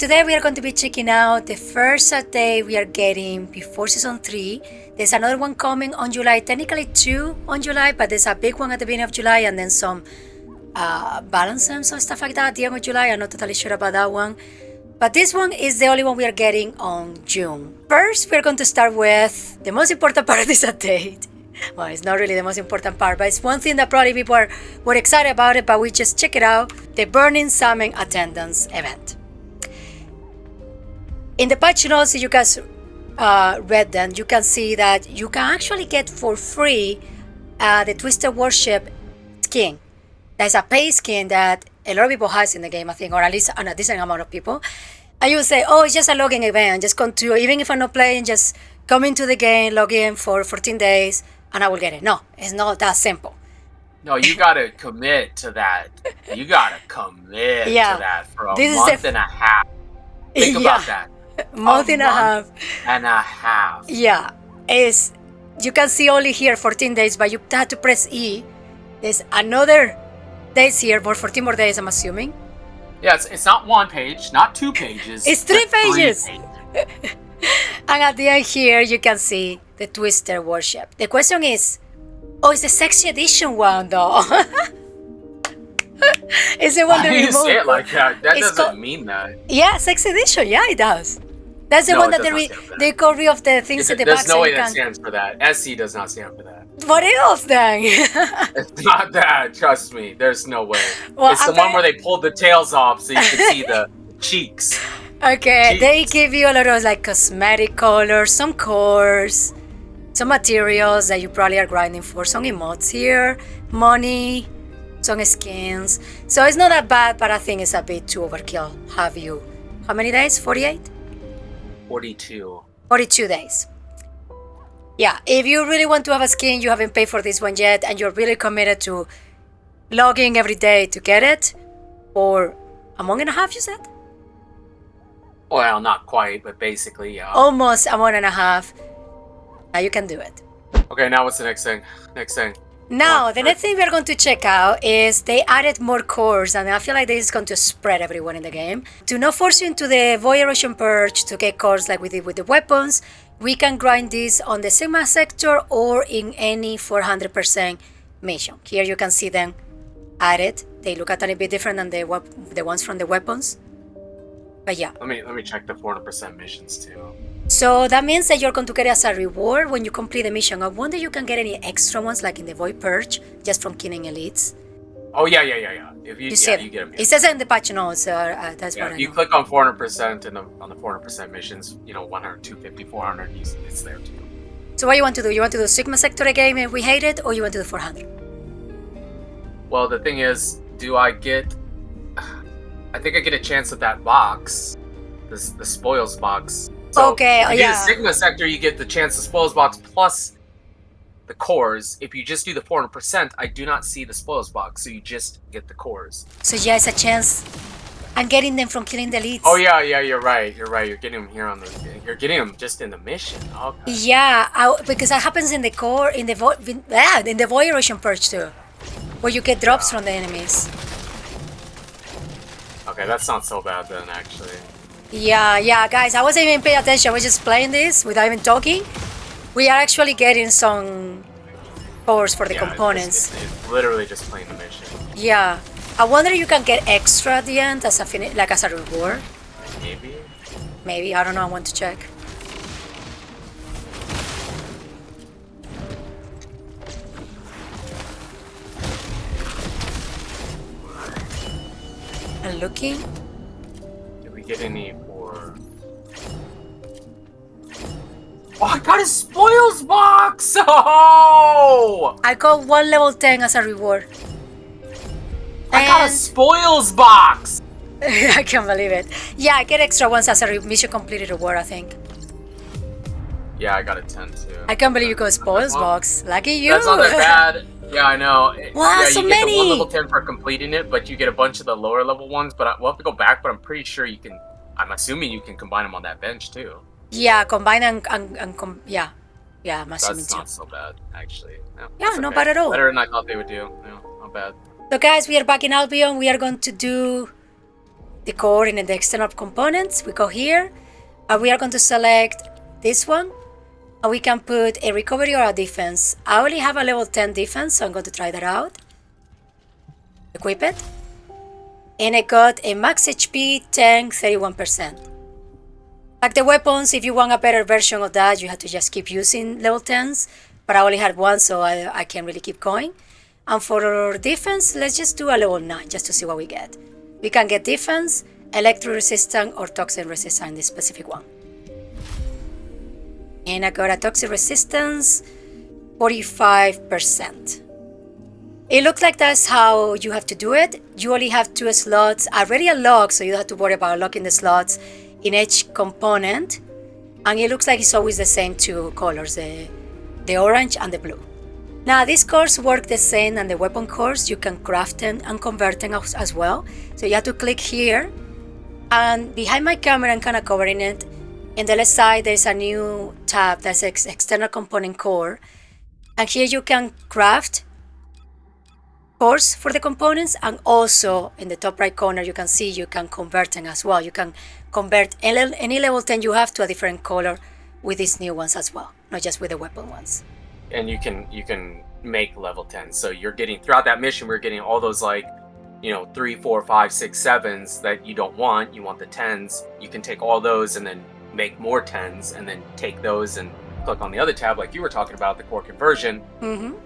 today we are going to be checking out the first update we are getting before Season 3. There's another one coming on July, technically 2 on July, but there's a big one at the beginning of July and then some balance and some stuff like that at the end of July. I'm not totally sure about that one. But this one is the only one we are getting on June. First, we're going to start with the most important part of this update. Well, it's not really the most important part, but it's one thing that probably people were excited about it, but we just check it out. The Burning Salmon Attendance event. In the patch notes, you guys read them, you can see that you can actually get for free the Twisted Worship skin. There's a pay skin that a lot of people has in the game, I think, or at least a decent amount of people. And you say, oh, it's just a login event. Just come to, even if I'm not playing, just come into the game, log in for 14 days, and I will get it. No, it's not that simple. No, you gotta commit to that. You gotta commit to that for a month and a half. Think about that. Month and a half. And a half. Yeah, is you can see only here 14 days, but you have to press E. There's another days here for 14 more days, I'm assuming. Yeah, it's not one page, not 2 pages. It's 3 pages. And at the end here, you can see the Twister Worship. The question is, oh, it's the sexy edition one though. It's the one that you say it like that. That doesn't mean that. Yeah, sexy edition. Yeah, it does. That's the one that they got rid of the things at the back. There's no way that stands for that. SC does not stand for that. What else then? It's not that. Trust me. There's no way. Well, it's the one where they pulled the tails off so you can see the cheeks. Okay, they give you a lot of like cosmetic colors, some cores, some materials that you probably are grinding for, some emotes here, money, some skins. So it's not that bad, but I think it's a bit too overkill. How many days? 48? 42. 42 days. Yeah, if you really want to have a skin, you haven't paid for this one yet, and you're really committed to logging every day to get it, or a month and a half, you said? Well, not quite, but basically, yeah. Almost a month and a half. Now you can do it. Okay, now what's the next thing? Now, the next thing we're going to check out is they added more cores, and I feel like this is going to spread everyone in the game. To not force you into the Void Erosion Purge to get cores like we did with the weapons, we can grind this on the Sigma sector or in any 400% mission. Here you can see them added. They look a tiny bit different than the ones from the weapons. But yeah. Let me check the 400% missions too. So that means that you're going to get it as a reward when you complete the mission. I wonder if you can get any extra ones like in the Void Purge just from killing elites. Oh yeah. If you get them. It says it in the patch notes, so that's what I know. If you click on 400% and on the 400% missions, 100, 250, 400, it's there too. So what you want to do? You want to do Sigma sector again if we hate it, or you want to do 400? Well, the thing is, I think I get a chance at that box, the spoils box. So okay, if you do the Sigma sector, you get the chance the spoils box plus the cores. If you just do the 400%, I do not see the spoils box, so you just get the cores. So yeah, it's a chance. I'm getting them from killing the elites. Oh yeah, you're right. You're getting them here you're getting them just in the mission. Okay. Yeah, because that happens in the core, in the Void Erosion Purge too, where you get drops from the enemies. Okay, that's not so bad then, actually. Yeah, guys, I wasn't even paying attention. I was just playing this without even talking. We are actually getting some cores for the components. It's literally just playing the mission. Yeah, I wonder if you can get extra at the end as a reward. Maybe, I don't know. I want to check. I'm looking. Did we get any for... Oh, I got a spoils box! Oh! I got 1 level 10 as a reward. I got a spoils box! I can't believe it. Yeah, I get extra ones as a mission completed reward, I think. Yeah, I got a 10 too. I can't believe you got spoils box. Lucky you. That's not that bad. Yeah, I know. Wow, yeah, so you many! get the 1 level 10 for completing it, but you get a bunch of the lower level ones. But we'll have to go back, but I'm pretty sure you can... I'm assuming you can combine them on that bench too. Yeah, combine and yeah. Yeah, I'm assuming That's not so bad, actually. Yeah, not bad at all. Better than I thought they would do. No, not bad. So guys, we are back in Albion. We are going to do the core and the external components. We go here, and we are going to select this one, and we can put a recovery or a defense. I only have a level 10 defense, so I'm going to try that out. Equip it. And I got a max HP 10, 31%. Like the weapons, if you want a better version of that, you have to just keep using level 10s, but I only had one, so I can't really keep going. And for defense, let's just do a level 9 just to see what we get. We can get defense, electro resistant, or toxin resistant in this specific one. And I got a toxic resistance 45%. It looks like that's how you have to do it. You only have 2 slots already unlocked, so you don't have to worry about unlocking the slots in each component. And it looks like it's always the same 2 colors, the orange and the blue. Now these cores work the same as the weapon cores. You can craft them and convert them as well. So you have to click here, and behind my camera I'm kind of covering it. In the left side there's a new tab that says external component core, and here you can craft cores for the components, and also in the top right corner you can see you can convert them as well. You can convert any level 10 you have to a different color with these new ones as well, not just with the weapon ones. And you can make level 10. So you're getting, throughout that mission, we're getting all those, like, 3, 4, 5, 6, 7s that you don't want. You want the 10s. You can take all those and then make more 10s, and then take those and click on the other tab like you were talking about, the core conversion,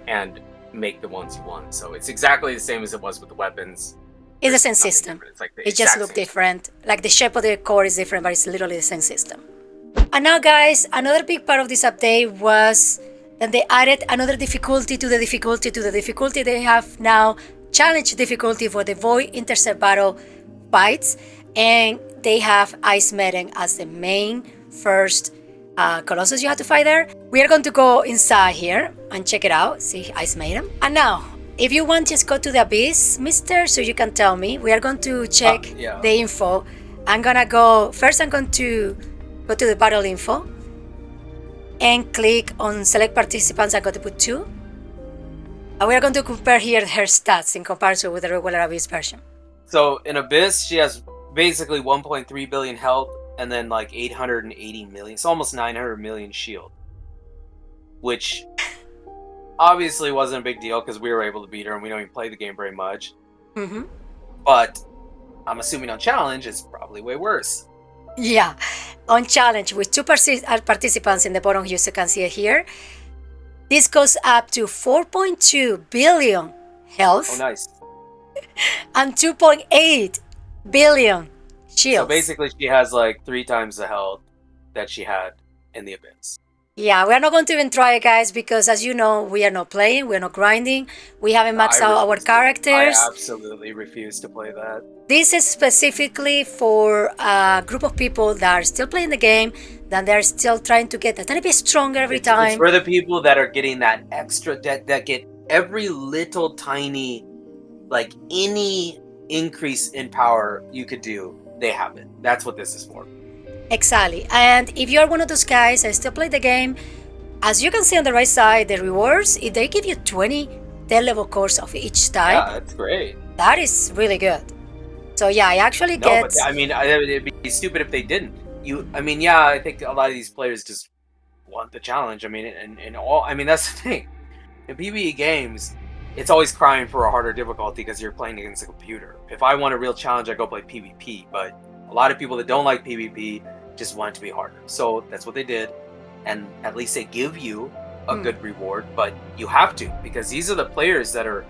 and make the ones you want. So it's exactly the same as it was with the weapons. It's the same system. It's like it just looks different. Like the shape of the core is different, but it's literally the same system. And now guys, another big part of this update was that they added another difficulty to the difficulty to the difficulty. They have now challenge difficulty for the Void Intercept Battle fights, and they have Ice Maiden as the main first Colossus you have to fight there. We are going to go inside here and check it out, see Ice Maiden. And now, if you want, just go to the Abyss, mister, so you can tell me. We are going to check the info. I'm going to go to the battle info and click on select participants. I'm going to put 2. And we are going to compare here her stats in comparison with the regular Abyss version. So in Abyss, she has basically 1.3 billion health, and then like 880 million. It's almost 900 million shield. Which obviously wasn't a big deal because we were able to beat her and we don't even play the game very much. But I'm assuming on challenge it's probably way worse. Yeah, on challenge with 2 participants in the bottom, you can see it here. This goes up to 4.2 billion health. Oh, nice. And 2.8 billion shields. So basically she has like 3 times the health that she had in the Abyss. Yeah, we're not going to even try it, guys, because as you know, we are not playing, we're not grinding, we haven't maxed out our characters. I absolutely refuse to play that. This is specifically for a group of people that are still playing the game, that they're still trying to get a tiny bit stronger every time. It's for the people that are getting that extra, that get every little tiny, like any increase in power you could do, they have it. That's what this is for. Exactly. And if you're one of those guys that still play the game, as you can see on the right side, the rewards, if they give you 20 10 level cores of each type. Yeah, that's great. That is really good. So yeah, I actually get... But, I mean, it'd be stupid if they didn't. Yeah, I think a lot of these players just want the challenge. I mean, that's the thing. In PvE games, it's always crying for a harder difficulty because you're playing against a computer. If I want a real challenge, I go play PvP, but a lot of people that don't like PvP just want it to be harder. So that's what they did, and at least they give you a good reward, but you have to, because these are the players that are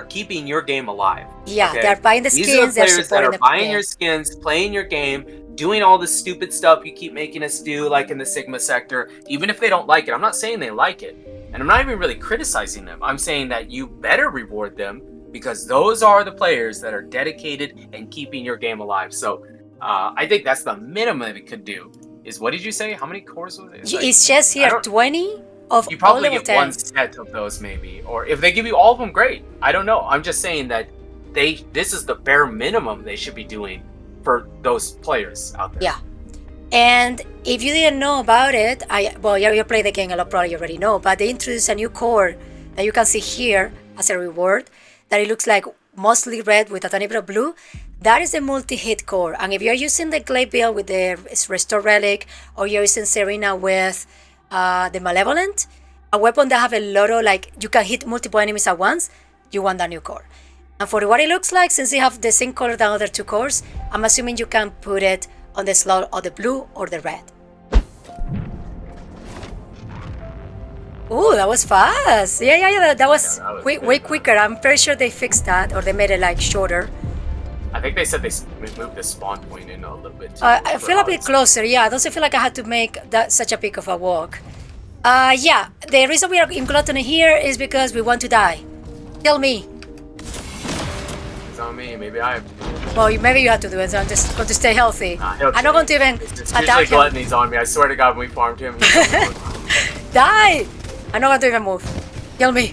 keeping your game alive. Yeah, okay? they're buying the skins. These are the players that are buying game. your skins, playing your game, doing all the stupid stuff you keep making us do, like in the Sigma sector. Even if they don't like it, I'm not saying they like it, and I'm not even really criticizing them. I'm saying that you better reward them, because those are the players that are dedicated and keeping your game alive. So I think that's the minimum it could do. Is, what did you say? How many cores was it? Like, it's just here 20 of you probably all get one set of those, maybe, or if they give you all of them, great. I don't know. I'm just saying that this is the bare minimum they should be doing for those players out there. Yeah. And if you didn't know about it, you play the game a lot, probably already know, but they introduced a new core that you can see here as a reward, that it looks like mostly red with a tiny bit of blue. That is the multi-hit core. And if you're using the Glade build with the Restore Relic, or you're using Serena with the Malevolent, a weapon that have a lot of, like, you can hit multiple enemies at once, you want that new core. And for what it looks like, since they have the same color than other two cores, I'm assuming you can put it on the slot of the blue or the red. Ooh, that was fast. Yeah, that was, way quicker. I'm pretty sure they fixed that, or they made it like shorter. I think they said they moved the spawn point in a little bit too. I feel a bit closer, yeah. I don't feel like I had to make that such a big of a walk. Yeah, the reason we are in Gluttony here is because we want to die. Tell me. It's on me, maybe I have to do it. Well, maybe you have to do it, so I'm just going to stay healthy. I'm not going to even it's attack him. Gluttony's on me, I swear to God, when we farmed him. Die! I'm not going to even move. Kill me.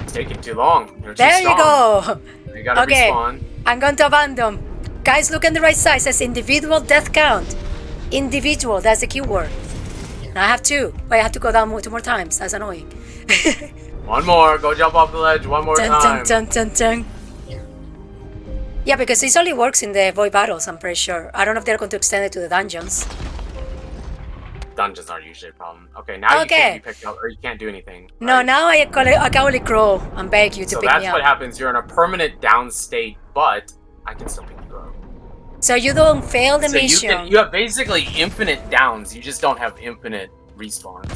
It's taking too long. There you go. You gotta respawn. I'm going to abandon. Guys, look on the right side. It says individual death count. Individual, that's the keyword. Now I have two. Wait, I have to go down 2 more times. That's annoying. One more. Go jump off the ledge one more time. Dun. Yeah, because this only works in the void battles, I'm pretty sure. I don't know if they're going to extend it to the dungeons. Dungeons aren't usually a problem. Okay, now you can't be picked up, or you can't do anything. No, right? now I can only crawl and beg you to pick me up. So that's what happens. You're in a permanent down state, but I can still pick you up. So you don't fail the mission. You have basically infinite downs. You just don't have infinite respawns.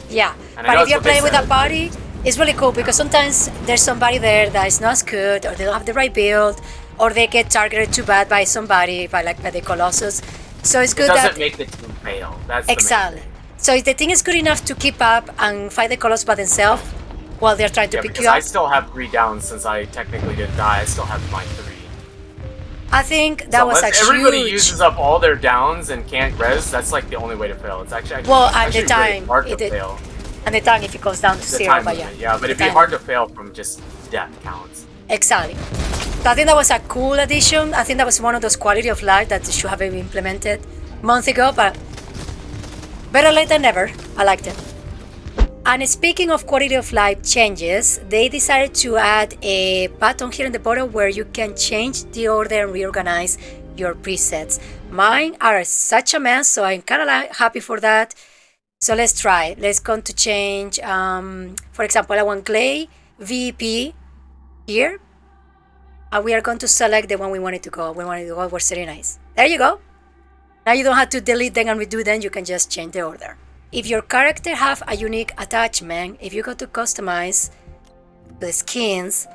Yeah, and but if you're playing with a party, it's really cool because sometimes there's somebody there that is not as good, or they don't have the right build, or they get targeted too bad by somebody, by the Colossus. So it's good that that doesn't make the team fail. That's exactly. The main thing. So if the team is good enough to keep up and fight the Colossus by themselves while they're trying to pick you up. I still have 3 downs since I technically didn't die. I still have my 3. I think that was actually everybody uses up all their downs and can't res. That's like the only way to fail. It's actually the time really hard to fail. And the time if it goes down to 0, but yeah, but it'd be hard to fail from just death counts. Exactly. So I think that was a cool addition. I think that was one of those quality of life that should have been implemented months ago, but better late than never. I liked it. And speaking of quality of life changes, they decided to add a button here in the bottom where you can change the order and reorganize your presets. Mine are such a mess, so I'm kind of happy for that. So let's try. Let's go to change, for example, I want Clay VP here. And we are going to select the one we wanted to go. We wanted to go with Serena. There you go. Now you don't have to delete them and redo them. You can just change the order. If your character have a unique attachment, if you go to customize the skins,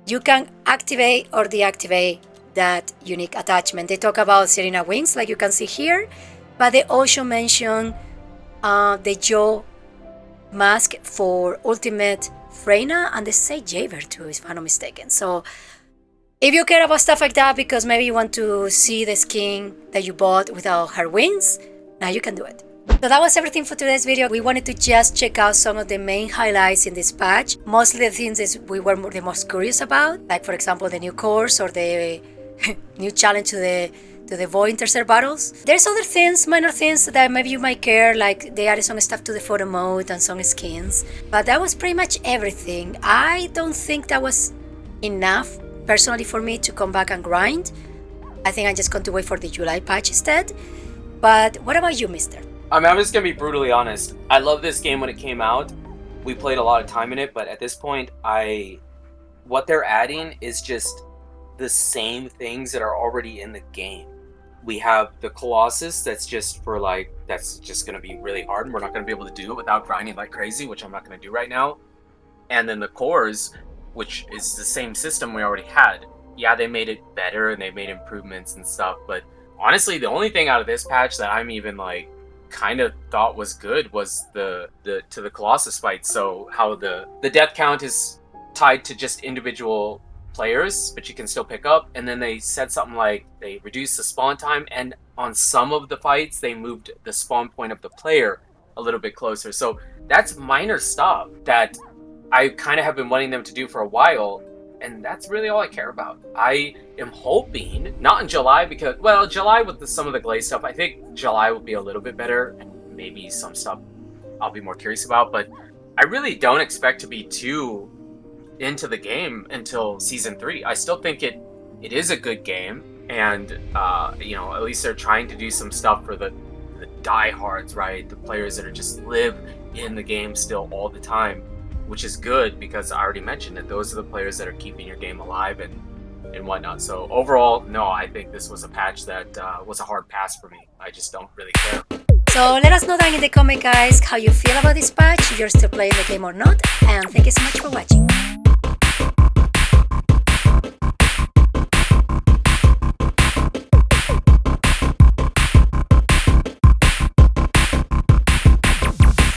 you can activate or deactivate that unique attachment. They talk about Serena wings, like you can see here, but they also mention the Joe mask for Ultimate Freyna, and they say Javer too, if I'm not mistaken. So if you care about stuff like that, because maybe you want to see the skin that you bought without her wings, now you can do it. So that was everything for today's video. We wanted to just check out some of the main highlights in this patch. Mostly the things that we were the most curious about, like for example the new course or the new challenge to the Void Intercept battles. There's other things, minor things that maybe you might care, like they added some stuff to the photo mode and some skins. But that was pretty much everything. I don't think that was enough personally for me to come back and grind. I think I'm just going to wait for the July patch instead. But what about you, mister? I mean, I'm just gonna be brutally honest. I love this game when it came out. We played a lot of time in it, but at this point, what they're adding is just the same things that are already in the game. We have the Colossus that's just gonna be really hard, and we're not gonna be able to do it without grinding like crazy, which I'm not gonna do right now. And then the cores, which is the same system we already had. Yeah, they made it better and they made improvements and stuff, but honestly, the only thing out of this patch that I'm even like kind of thought was good was the Colossus fight. So how the death count is tied to just individual players, but you can still pick up. And then they said something like they reduced the spawn time, and on some of the fights they moved the spawn point of the player a little bit closer. So that's minor stuff that I kind of have been wanting them to do for a while, and that's really all I care about. I am hoping, not in July, because, well, July with some of the Glaze stuff, I think July will be a little bit better, and maybe some stuff I'll be more curious about, but I really don't expect to be too into the game until season 3. I still think it is a good game, and at least they're trying to do some stuff for the diehards, right? The players that are just live in the game still all the time, which is good because I already mentioned that those are the players that are keeping your game alive and whatnot. So overall, no, I think this was a patch that was a hard pass for me. I just don't really care. So let us know down in the comment, guys, how you feel about this patch, if you're still playing the game or not, and thank you so much for watching.